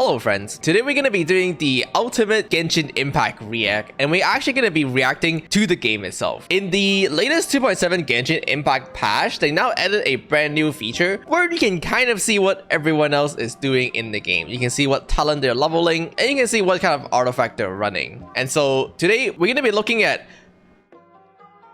Hello friends, today we're gonna be doing the ultimate Genshin Impact react, and we're actually gonna be reacting to the game itself. In the latest 2.7 Genshin Impact patch, they now added a brand new feature where you can kind of see what everyone else is doing in the game. You can see what talent they're leveling, and you can see what kind of artifact they're running. And so today we're gonna be looking at,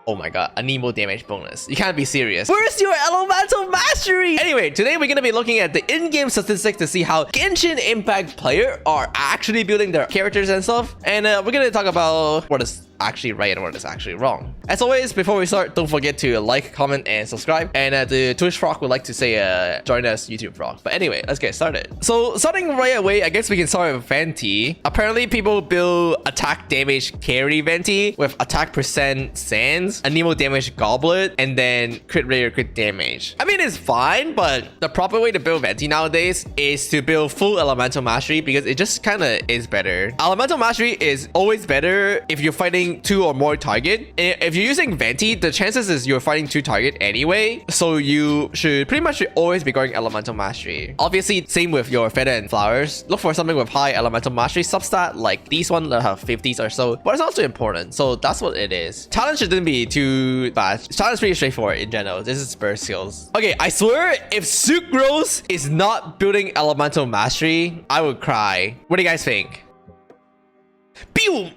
oh my god, a Nemo damage bonus. You can't be serious. Where's your elemental mastery? Anyway, today we're gonna be looking at the in-game statistics to see how Genshin Impact player are actually building their characters and stuff. And we're gonna talk about what is actually right and what is actually wrong. As always, before we start, don't forget to like, comment, and subscribe. And the Twitch frog would like to say join us YouTube frog. But anyway, let's get started. So starting right away, I guess we can start with Venti. Apparently people build attack damage carry Venti with attack percent sands, a Nemo damage goblet, and then crit rate or crit damage. I mean, it's fine, but the proper way to build Venti nowadays is to build full elemental mastery because it just kind of is better. Elemental mastery is always better if you're fighting two or more target. If you're using Venti, the chances is you're fighting two target anyway, so you should pretty much always be going elemental mastery. Obviously, same with your feather and flowers. Look for something with high elemental mastery substat like these one that have 50s or so, but it's also important, so that's what it is. Talent shouldn't be too bad. Talent's pretty straightforward in general. This is burst skills. Okay, I swear if Sucrose is not building elemental mastery, I would cry. What do you guys think? Pew!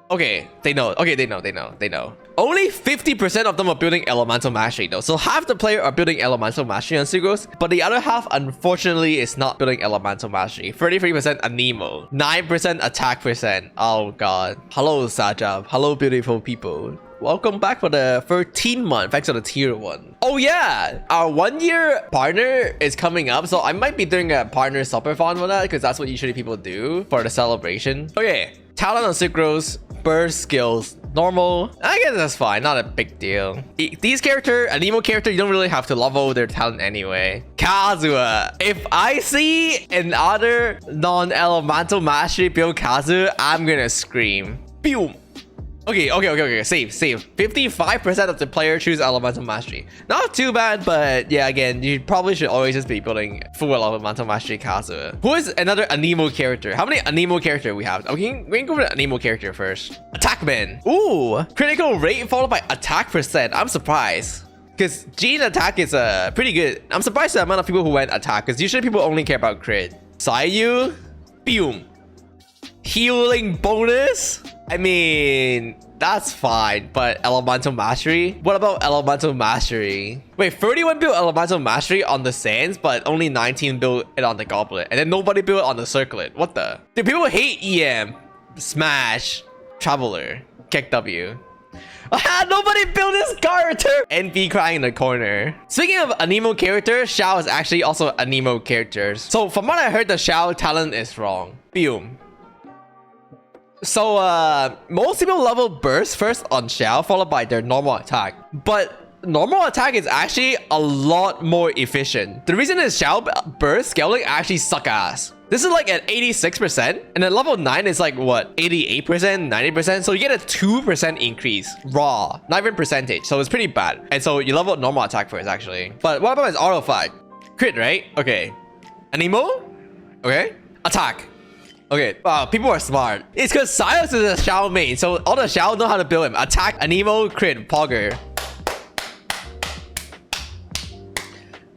Okay, they know. Okay, they know. Only 50% of them are building elemental mastery though. So half the player are building elemental mastery on Sucrose, but the other half, unfortunately, is not building elemental mastery. 33% Anemo, 9% attack percent. Oh god. Hello, Sajab. Hello, beautiful people. Welcome back for the 13th month, thanks for the tier 1. Oh yeah, our 1-year partner is coming up, so I might be doing a partner subathon for that because that's what usually people do for the celebration. Okay, talent on Sucrose, burst skills, normal. I guess that's fine, not a big deal. These character, a Nemo character, you don't really have to level their talent anyway. Kazuha, if I see another non-elemental mastery build Kazuha, I'm gonna scream. Boom. Okay, save. 55% of the player choose elemental mastery. Not too bad, but yeah, again, you probably should always just be building full elemental mastery Kazuha. Who is another Anemo character? How many Anemo character we have? Okay, we can go for the Anemo character first. Attackman. Ooh, critical rate followed by attack percent. I'm surprised. Because Gene attack is pretty good. I'm surprised the amount of people who went attack, because usually people only care about crit. Sayu, boom. Healing bonus? I mean, that's fine, but elemental mastery? What about elemental mastery? Wait, 31 built elemental mastery on the sands, but only 19 built it on the goblet, and then nobody built it on the circlet. What the? Dude, people hate EM. Smash. Traveler. Kick W. Nobody built this character! NP crying in the corner. Speaking of Anemo character, Xiao is actually also Anemo characters. So from what I heard, the Xiao talent is wrong. Boom. So most people level burst first on Xiao, followed by their normal attack. But normal attack is actually a lot more efficient. The reason is Xiao burst scaling actually suck ass. This is like at 86%, and then level 9 is like what, 88%, 90%. So you get a 2% increase raw, not even percentage. So it's pretty bad. And so you level normal attack first actually. But what about his artifact? Crit, right? Okay. Anemo? Okay. Attack. Okay, wow, people are smart. It's because Silas is a Xiao main, so all the Xiao know how to build him. Attack, Anemo, crit, Pogger.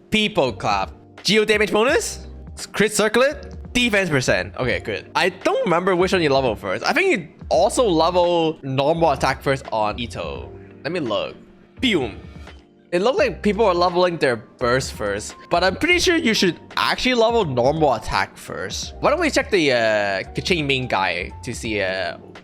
People clap. Geo damage bonus? Crit circlet? Defense percent. Okay, good. I don't remember which one you level first. I think you also level normal attack first on Ito. Let me look. Boom. It looked like people are leveling their burst first, but I'm pretty sure you should actually level normal attack first. Why don't we check the Kaching main guy to see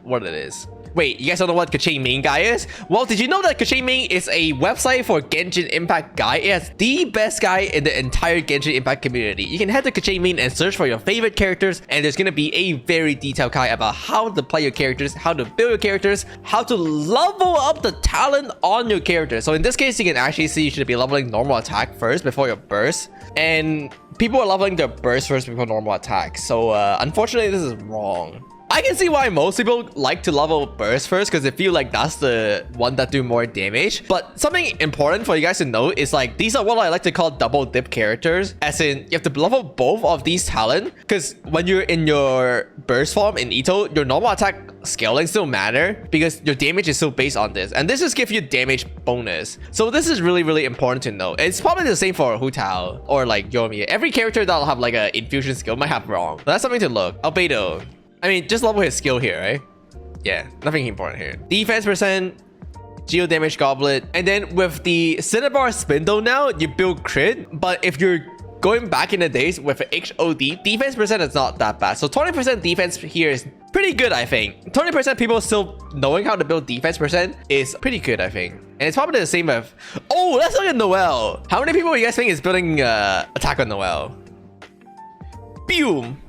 what it is? Wait, you guys don't know what Kaching main guy is? Well, did you know that Kaching main is a website for Genshin Impact guide? It has the best guide in the entire Genshin Impact community. You can head to Kaching main and search for your favorite characters, and there's gonna be a very detailed guide about how to play your characters, how to build your characters, how to level up the talent on your character. So in this case, you can actually see you should be leveling normal attack first before your burst, and people are leveling their burst first before normal attack. So unfortunately, this is wrong. I can see why most people like to level burst first because they feel like that's the one that do more damage. But something important for you guys to know is like these are what I like to call double dip characters, as in you have to level both of these talent, because when you're in your burst form in Ito, your normal attack scaling still matter because your damage is still based on this, and this just gives you damage bonus. So this is really important to know. It's probably the same for Hu Tao or like Yomi. Every character that'll have like a infusion skill might have wrong. But that's something to look. Albedo, I mean, just level his skill here, right? Yeah, nothing important here. Defense percent, geo damage goblet, and then with the Cinnabar Spindle now, you build crit. But if you're going back in the days with HOD, defense percent is not that bad. So 20% defense here is pretty good, I think. 20% people still knowing how to build defense percent is pretty good, I think. And it's probably the same with... Oh, let's look at Noelle. How many people you guys think is building attack on Noelle? Boom.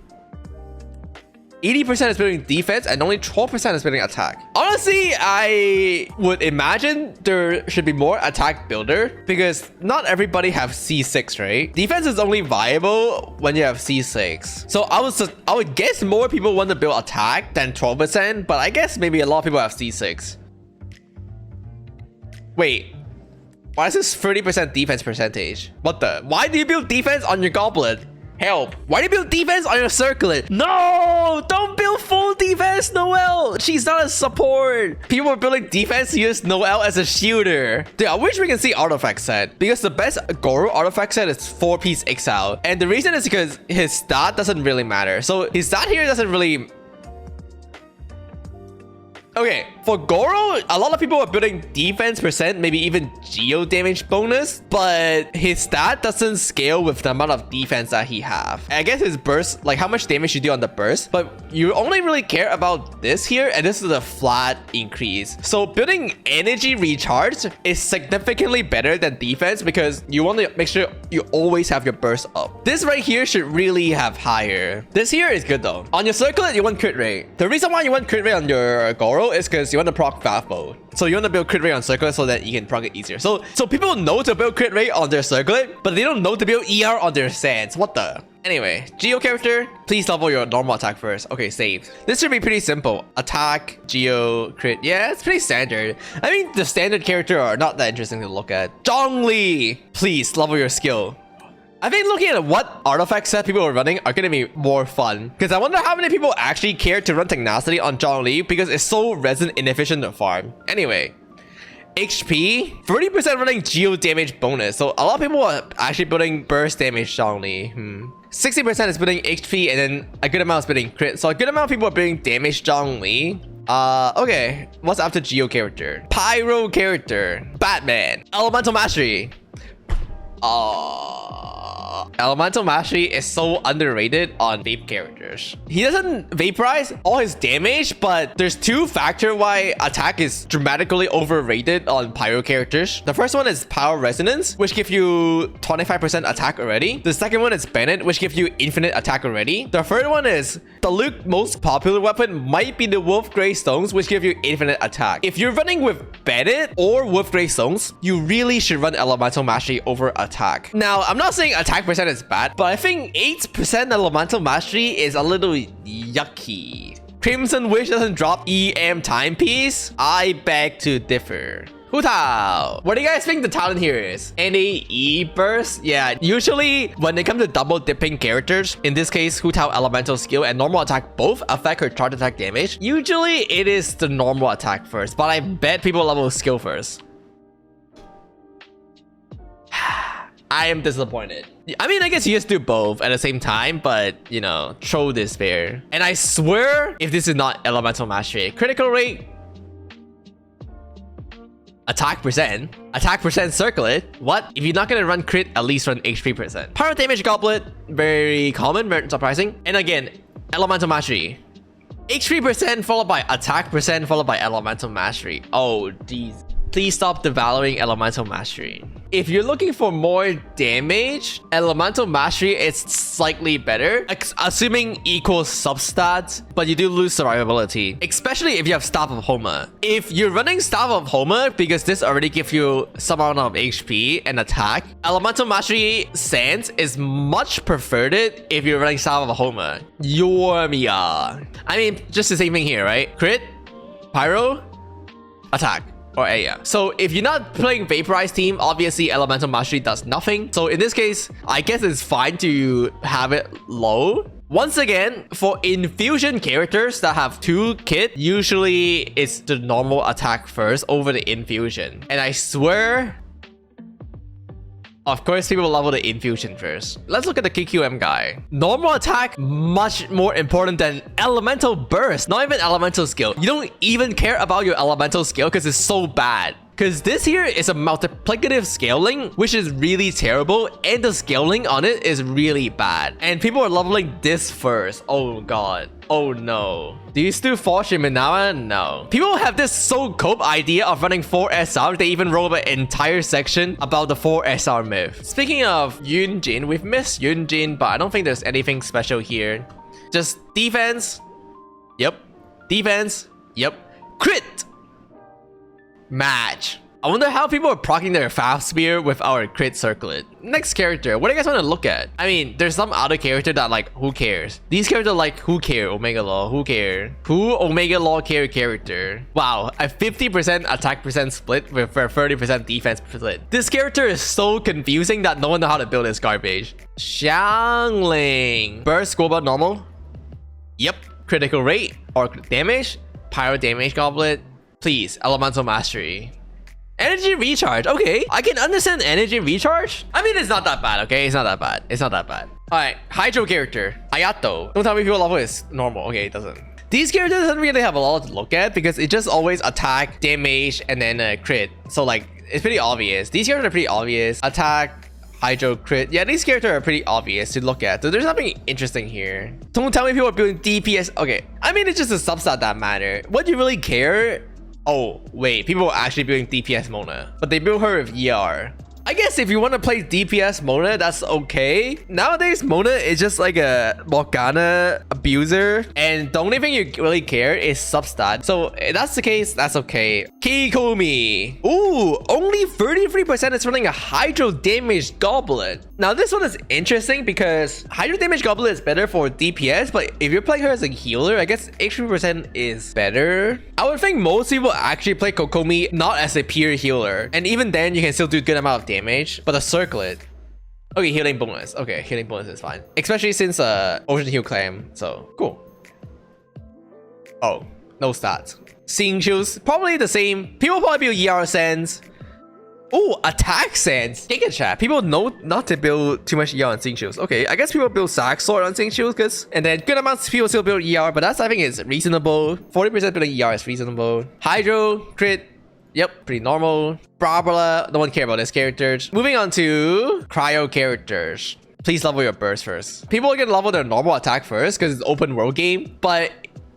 80% is building defense and only 12% is building attack. Honestly, I would imagine there should be more attack builder because not everybody have C6, right? Defense is only viable when you have C6. So I would guess more people want to build attack than 12%, but I guess maybe a lot of people have C6. Wait, why is this 30% defense percentage? What the? Why do you build defense on your goblet? Help. Why do you build defense on your circlet? No! Don't build full defense, Noelle! She's not a support! People are building defense to use Noelle as a shooter. Dude, I wish we can see artifact set. Because the best Goro artifact set is 4-piece Exile. And the reason is because his stat doesn't really matter. So his stat here doesn't really... Okay, for Goro, a lot of people are building defense percent, maybe even geo damage bonus, but his stat doesn't scale with the amount of defense that he have. I guess his burst, like how much damage you do on the burst, but you only really care about this here, and this is a flat increase. So building energy recharge is significantly better than defense because you want to make sure you always have your burst up. This right here should really have higher. This here is good though. On your circlet, you want crit rate. The reason why you want crit rate on your Goro is because you want to proc Valve mode. So you want to build crit rate on circlet so that you can proc it easier. So people know to build crit rate on their circlet, but they don't know to build ER on their sands. What the? Anyway, Geo character, please level your normal attack first. Okay, saved. This should be pretty simple. Attack, Geo, crit. Yeah, it's pretty standard. I mean, the standard character are not that interesting to look at. Zhongli, please level your skill. I think looking at what artifact set people are running are going to be more fun. Because I wonder how many people actually care to run Tenacity on Zhongli because it's so resin inefficient to farm. Anyway, HP, 30% running geo damage bonus. So a lot of people are actually building burst damage Zhongli. 60% is building HP and then a good amount is building crit. So a good amount of people are building damage Zhongli. Okay, what's after geo character? Pyro character, Batman, Elemental Mastery. Elemental Mastery is so underrated on vape characters. He doesn't vaporize all his damage, but there's two factors why attack is dramatically overrated on Pyro characters. The first one is Power Resonance, which gives you 25% attack already. The second one is Bennett, which gives you infinite attack already. The third one is the Luke most popular weapon might be the Wolf Grey Stones, which give you infinite attack. If you're running with Bennett or Wolf Grey Stones, you really should run Elemental Mastery over attack. Now, I'm not saying attack percent is bad, but I think 8% Elemental Mastery is a little yucky. Crimson Wish doesn't drop EM timepiece? I beg to differ. Hu Tao, what do you guys think the talent here is? NAE burst? Yeah, usually when they come to double dipping characters, in this case, Hu Tao elemental skill and normal attack both affect her charge attack damage. Usually it is the normal attack first, but I bet people level skill first. I am disappointed. I mean, I guess you just do both at the same time, but, you know, throw despair. And I swear, if this is not Elemental Mastery, critical rate, attack percent circlet. What? If you're not gonna run crit, at least run HP percent. Pyro damage goblet, very common, very surprising. And again, Elemental Mastery. HP percent followed by attack percent followed by Elemental Mastery. Oh, geez. please stop devaluing Elemental Mastery. If you're looking for more damage, Elemental Mastery is slightly better, assuming equal substats, but you do lose survivability, especially if you have Staff of Homer. If you're running Staff of Homer, because this already gives you some amount of HP and attack, Elemental Mastery Sans is much preferred if you're running Staff of Homer. Yormia. I mean, just the same thing here, right? Crit, Pyro, attack. Or Aya. So if you're not playing Vaporized team, obviously Elemental Mastery does nothing. So in this case, I guess it's fine to have it low. Once again, for infusion characters that have 2 kit, usually it's the normal attack first over the infusion. And I swear, of course, people level the infusion first. Let's look at the KQM guy. Normal attack, much more important than elemental burst. Not even elemental skill. You don't even care about your elemental skill because it's so bad. Because this here is a multiplicative scaling, which is really terrible. And the scaling on it is really bad. And people are leveling this first. Oh god. Oh no. Do you still forge in Minawa? No. People have this so cope idea of running 4 SR. They even wrote an entire section about the 4 SR myth. Speaking of Yunjin, we've missed Yunjin, but I don't think there's anything special here. Just defense. Yep. Defense. Yep. Crit. Match. I wonder how people are proccing their fast spear with our crit circlet. Next character, what do you guys want to look at? I mean, there's some other character that like, who cares? These characters like, who care? Omega Law, who care? Who Omega Law care character? Wow, a 50% attack percent split with a 30% defense split. This character is so confusing that no one knows how to build this garbage. Xiangling. Burst, Scuba, normal? Yep. Critical rate or damage? Pyro damage goblet. Please, Elemental Mastery. Energy recharge. Okay, I can understand energy recharge. I mean, it's not that bad, okay? It's not that bad. It's not that bad. All right, Hydro character. Ayato. Don't tell me people level is normal. Okay, it doesn't. These characters don't really have a lot to look at because it just always attack, damage, and then crit. So like, it's pretty obvious. These characters are pretty obvious. Attack, Hydro, crit. Yeah, these characters are pretty obvious to look at. So there's nothing interesting here. Don't tell me people are building DPS. Okay, I mean, it's just a substat that matter. What do you really care? Oh, wait, people are actually building DPS Mona, but they build her with ER. I guess if you want to play DPS Mona, that's okay. Nowadays, Mona is just like a Morgana abuser, and the only thing you really care is substat. So if that's the case, that's okay. Kikomi. Ooh, only 33% is running a Hydro Damage Goblet. Now, this one is interesting because Hydro Damage Goblet is better for DPS, but if you're playing her as a healer, I guess HP percent is better. I would think most people actually play Kokomi not as a pure healer, and even then, you can still do a good amount of damage, but a circlet. Okay, healing bonus. Okay, healing bonus is fine. Especially since Ocean Heal claim. So, cool. Oh, no stats. Seeing Shoes, probably the same. People probably build ER Sands. Oh, attack Sands. Giga chat. People know not to build too much ER on Seeing Shoes. Okay, I guess people build Sack Sword on Seeing Shoes, because and then good amounts of people still build ER, but that's I think is reasonable. 40% building ER is reasonable. Hydro, crit. Yep, pretty normal. Barbara, no one care about this characters. Moving on to Cryo characters. Please level your burst first. People are gonna level their normal attack first because it's open world game, but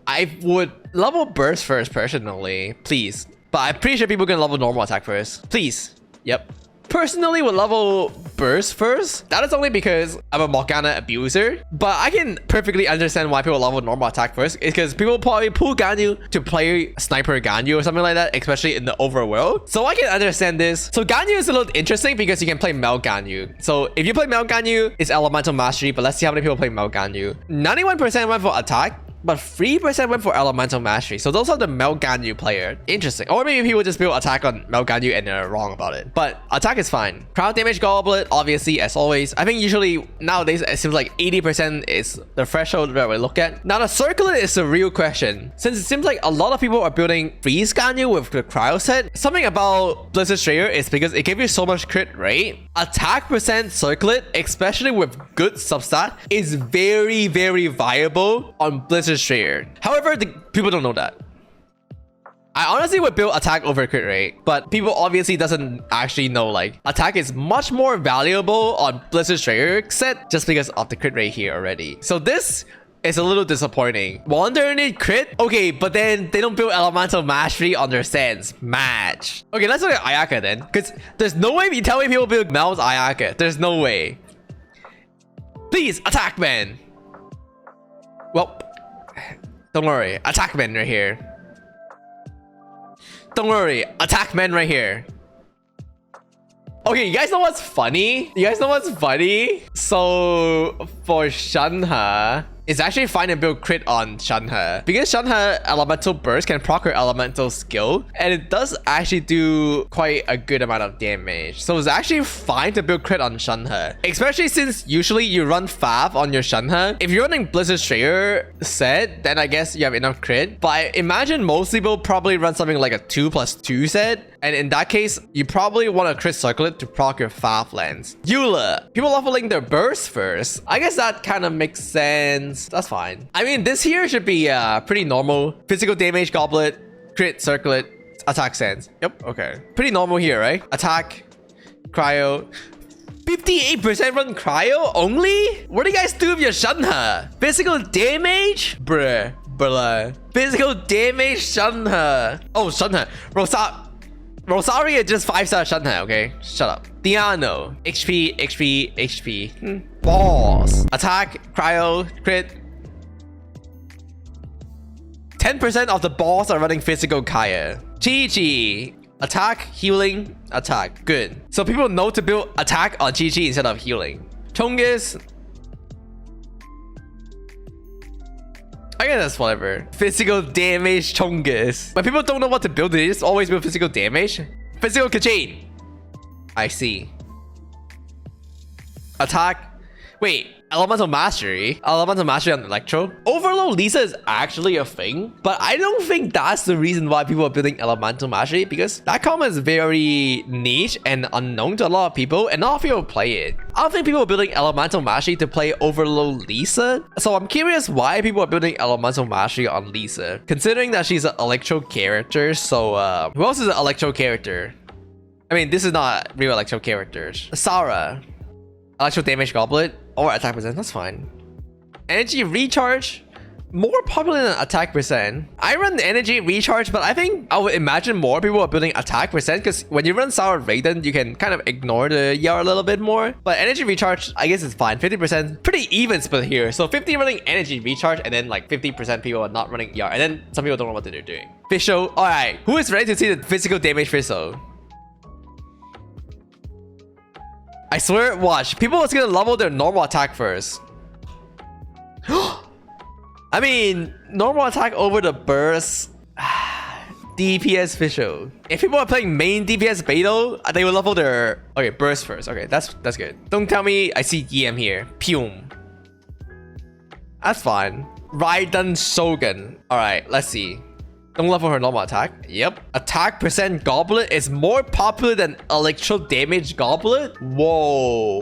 I would level burst first personally, please. But I'm pretty sure people are gonna level normal attack first. Please. Yep. Personally would level burst first. That is only because I'm a Morgana abuser, but I can perfectly understand why people level normal attack first. It's because people probably pull Ganyu to play Sniper Ganyu or something like that, especially in the overworld. So I can understand this. So Ganyu is a little interesting because you can play Mel Ganyu. So if you play Mel Ganyu, it's Elemental Mastery, but let's see how many people play Mel Ganyu. 91% went for attack, but 3% went for Elemental Mastery. So those are the Mel Ganyu player. Interesting. Or maybe people just build attack on Mel Ganyu and they're wrong about it. But attack is fine. Crowd damage goblet, obviously, as always. I think usually nowadays it seems like 80% is the threshold that we look at. Now the circlet is the real question. Since it seems like a lot of people are building Freeze Ganyu with the cryo set, something about Blizzard Strayer is because it gives you so much crit rate. Attack percent circlet, especially with good substat, is very, very viable on Blizzard Strayer. However, the people don't know that. I honestly would build attack over crit rate, but people obviously doesn't actually know like attack is much more valuable on Blizzard Strayer set just because of the crit rate here already. So this is a little disappointing. Wander need crit? Okay, but then they don't build elemental mastery on their sense. Match. Okay, let's look at Ayaka then. Because there's no way you tell me people build Mel's Ayaka. There's no way. Please, attack man. Well, don't worry. Attack man right here. Don't worry. Attack man right here. Okay, you guys know what's funny? So, for Shanhe, it's actually fine to build crit on Shanhe. Because Shanhe elemental burst can proc her elemental skill. And it does actually do quite a good amount of damage. So it's actually fine to build crit on Shanhe. Especially since usually you run Fav on your Shanhe. If you're running Blizzard Strayer set, then I guess you have enough crit. But I imagine most people probably run something like a 2+2 set. And in that case, you probably want a crit circlet to proc your Fav lens. Eula. People leveling their burst first. I guess that kind of makes sense. That's fine. I mean, this here should be pretty normal. Physical damage goblet, crit circlet, attack sense. Yep, okay. Pretty normal here, right? Attack, cryo. 58% run cryo only? What do you guys do with your Shanhe? Physical damage? Bruh. Physical damage Shanhe. Oh, Shanhe. Rosaria just 5-star Shanhe, okay? Shut up. Diano. HP. Boss. Attack, cryo, crit. 10% of the balls are running physical Kaya. Chi-Chi. Attack, healing, attack. Good. So people know to build attack on Chi-Chi instead of healing. Chongus. I guess that's whatever. Physical damage Chongus. When people don't know what to build, they just always build physical damage. Physical Kachin. I see. Attack. Wait, elemental mastery? Elemental mastery on Electro? Overload Lisa is actually a thing, but I don't think that's the reason why people are building elemental mastery, because that comment is very niche and unknown to a lot of people, and not a lot of people play it. I don't think people are building elemental mastery to play Overload Lisa, so I'm curious why people are building elemental mastery on Lisa, considering that she's an Electro character. So who else is an Electro character? I mean, this is not real Electro characters. Sarah. Electro damage goblet or attack percent, that's fine. Energy recharge, more popular than attack percent. I run the energy recharge, but I think I would imagine more people are building attack percent, because when you run Sour Raiden, you can kind of ignore the ER a little bit more. But energy recharge, I guess it's fine. 50%, pretty even split here. So 50 running energy recharge, and then like 50% people are not running ER, and then some people don't know what they're doing. Fisho, all right. Who is ready to see the physical damage Fisho? I swear, watch. People are gonna level their normal attack first. I mean, normal attack over the burst. DPS Fisho. If people are playing main DPS Beidou, they will level their burst first. Okay, that's good. Don't tell me I see EM here. Pum. That's fine. Raiden Shogun. Alright, let's see. Don't level her normal attack. Yep. Attack percent goblet is more popular than electro damage goblet. Whoa.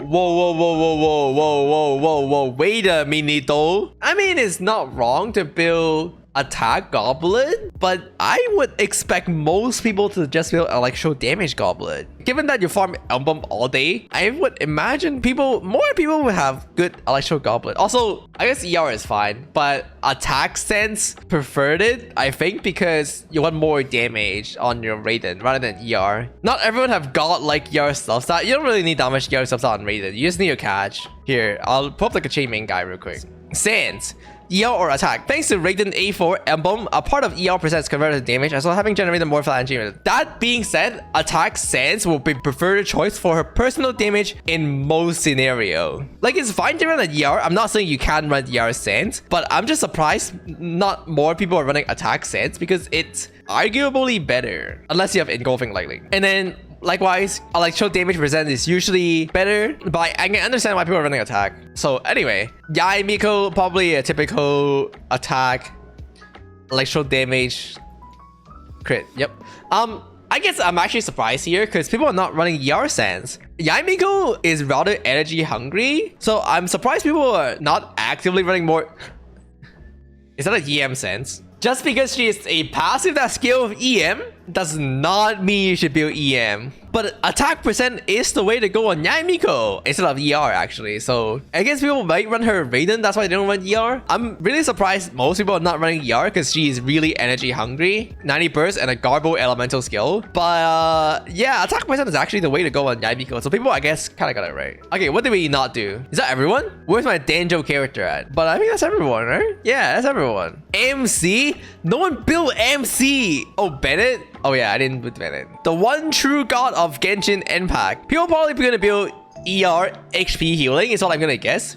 Wait a minute though. I mean, it's not wrong to build attack goblet, but I would expect most people to just build electro damage goblet. Given that you farm emblem all day, I would imagine more people would have good electro goblet. Also, I guess ER is fine, but attack sense preferred it, I think, because you want more damage on your Raiden rather than ER. Not everyone have god-like ER stuff stat. You don't really need that much ER stuff stat on Raiden. You just need your catch. Here, I'll pull up like a chain main guy real quick. Sense. ER or attack. Thanks to Raiden A4 emblem, a part of ER percent is converted to damage, as well having generated more flat energy. That being said, attack sense will be preferred choice for her personal damage in most scenario. Like, it's fine to run an ER. I'm not saying you can run ER sense, but I'm just surprised not more people are running attack sense, because it's arguably better, unless you have engulfing lightning. And then likewise, electro damage percent is usually better, but I can understand why people are running attack. So anyway, Yai Miko, probably a typical attack, electro damage, crit. Yep. I guess I'm actually surprised here because people are not running ER sense. Yai Miko is rather energy hungry, so I'm surprised people are not actively running more. Is that a EM sense? Just because she is a passive that scale of EM, does not mean you should build EM. But attack percent is the way to go on Yaimiko instead of ER actually. So I guess people might run her Raiden, that's why they don't run ER. I'm really surprised most people are not running ER because she is really energy hungry. 90 burst and a Garbo elemental skill. But yeah, attack percent is actually the way to go on Yaimiko. So people I guess kind of got it right. Okay, what did we not do? Is that everyone? Where's my Danjo character at? But I think that's everyone, right? Yeah, that's everyone. MC? No one built MC. Oh, Bennett? Oh yeah, I didn't put Bennett. The one true god of Genshin Impact. People probably gonna build ER HP healing is what I'm gonna guess.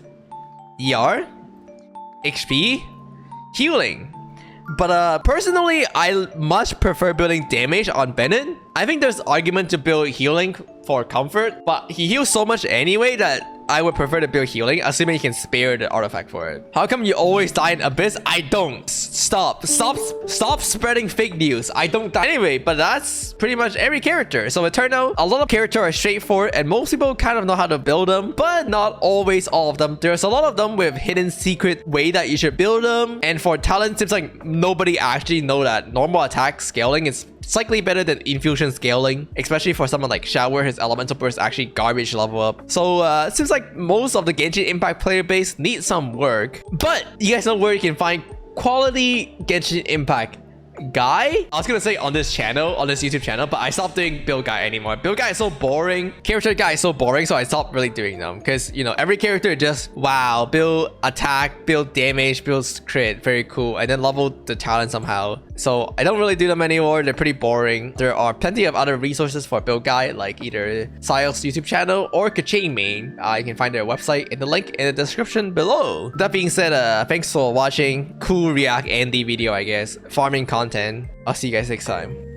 ER HP healing. But personally, I much prefer building damage on Bennett. I think there's argument to build healing for comfort, but he heals so much anyway that I would prefer to build healing, assuming you can spare the artifact for it. How come you always die in Abyss? I don't. Stop spreading fake news. I don't die anyway, but that's pretty much every character. So it turned out a lot of characters are straightforward and most people kind of know how to build them, but not always all of them. There's a lot of them with hidden secret way that you should build them. And for talent, seems like nobody actually know that normal attack scaling is slightly better than infusion scaling, especially for someone like Shower. His elemental burst actually garbage level up. So it seems like most of the Genshin Impact player base needs some work, but you guys know where you can find quality Genshin Impact guy. I was gonna say on this channel, on this YouTube channel, but I stopped doing build guy anymore. Build guy is so boring. Character guy is so boring, so I stopped really doing them because, you know, every character just wow, build attack, build damage, build crit, very cool, and then level the talent somehow. So I don't really do them anymore. They're pretty boring. There are plenty of other resources for build guy, like either Sile's YouTube channel or Kachain main. You can find their website in the link in the description below. That being said, thanks for watching. Cool React Andy video, I guess. Farming content. I'll see you guys next time.